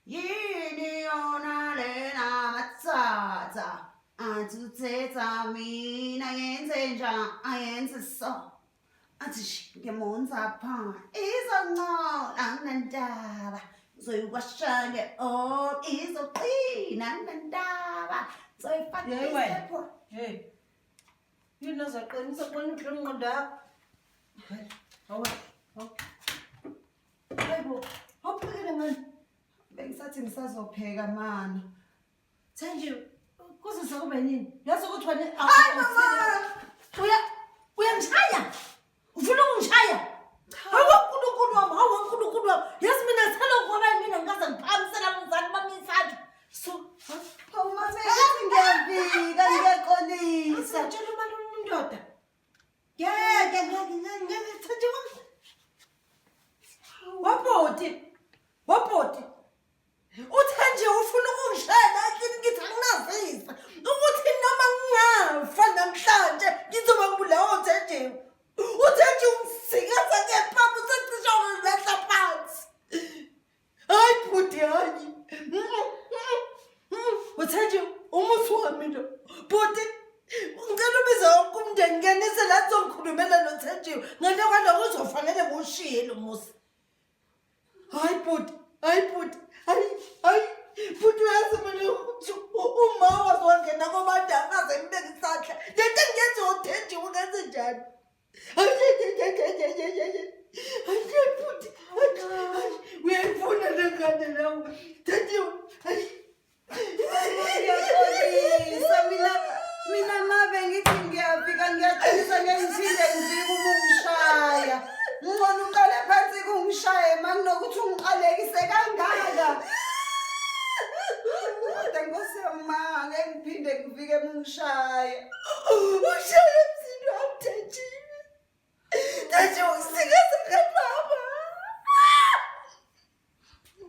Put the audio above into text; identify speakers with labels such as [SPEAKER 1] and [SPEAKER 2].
[SPEAKER 1] yini yona lena matsatsa athi uthetha mina yenze njani ayenze so athi ngemonza pha izoncola nandaba zoyiwashane izoqina nandaba zoyifaka
[SPEAKER 2] hey yini azaqinisa bona ingqondo yakho hawa hayibo awuphekele ngani
[SPEAKER 1] bengisathi ngisazopheka mana
[SPEAKER 2] Thanjie kuzisa kube nini yazi ukuthi wena
[SPEAKER 1] hayi mama
[SPEAKER 2] uyangishaya ufuna ukungishaya hawa uNkulunkulu wami hawa uNkulunkulu wami yazi mina ngithanda ukuba mina ngikaze ngiphamisela umzali bami isandla so
[SPEAKER 1] uma ngiyafika ngiyaxolisa
[SPEAKER 2] tshela imali umundoda ngeke Thanjie wabhoti uThanjie ufuna ukungishaya lakini ngithi anginazisa ukuthi noma ngingafa namhlanje ngizoba ngibulawa uThanjie ungisikatha ngephambi usecisha ngilahla phansi hayi bhuti hayi uThanjie umuthi wami lo bhuti ngicela ubize wonke umndeni ngenise la ngizokhulumela noThanjie ngale kwaloko uzofanele ngiwushiye lo muzi hayi bhuti futhi uyazi mina ukuthi uma wazongena kwabantu angaze ngibeke isandla lento engiyenza uThanjie ungenze njani futhi uyayifuna lengane lawo Thanjie
[SPEAKER 1] ngiyaxolisa mina mabe ngithi ngiyafika ngiyaqinisa ngiphinde ngifike uma ungishaya ngcono uqale phansi kungishaya makunokuthi ungiqalekise kangaka kodwa Nkosi yami ma ngeke ngiphinde ngifike uma ungishaya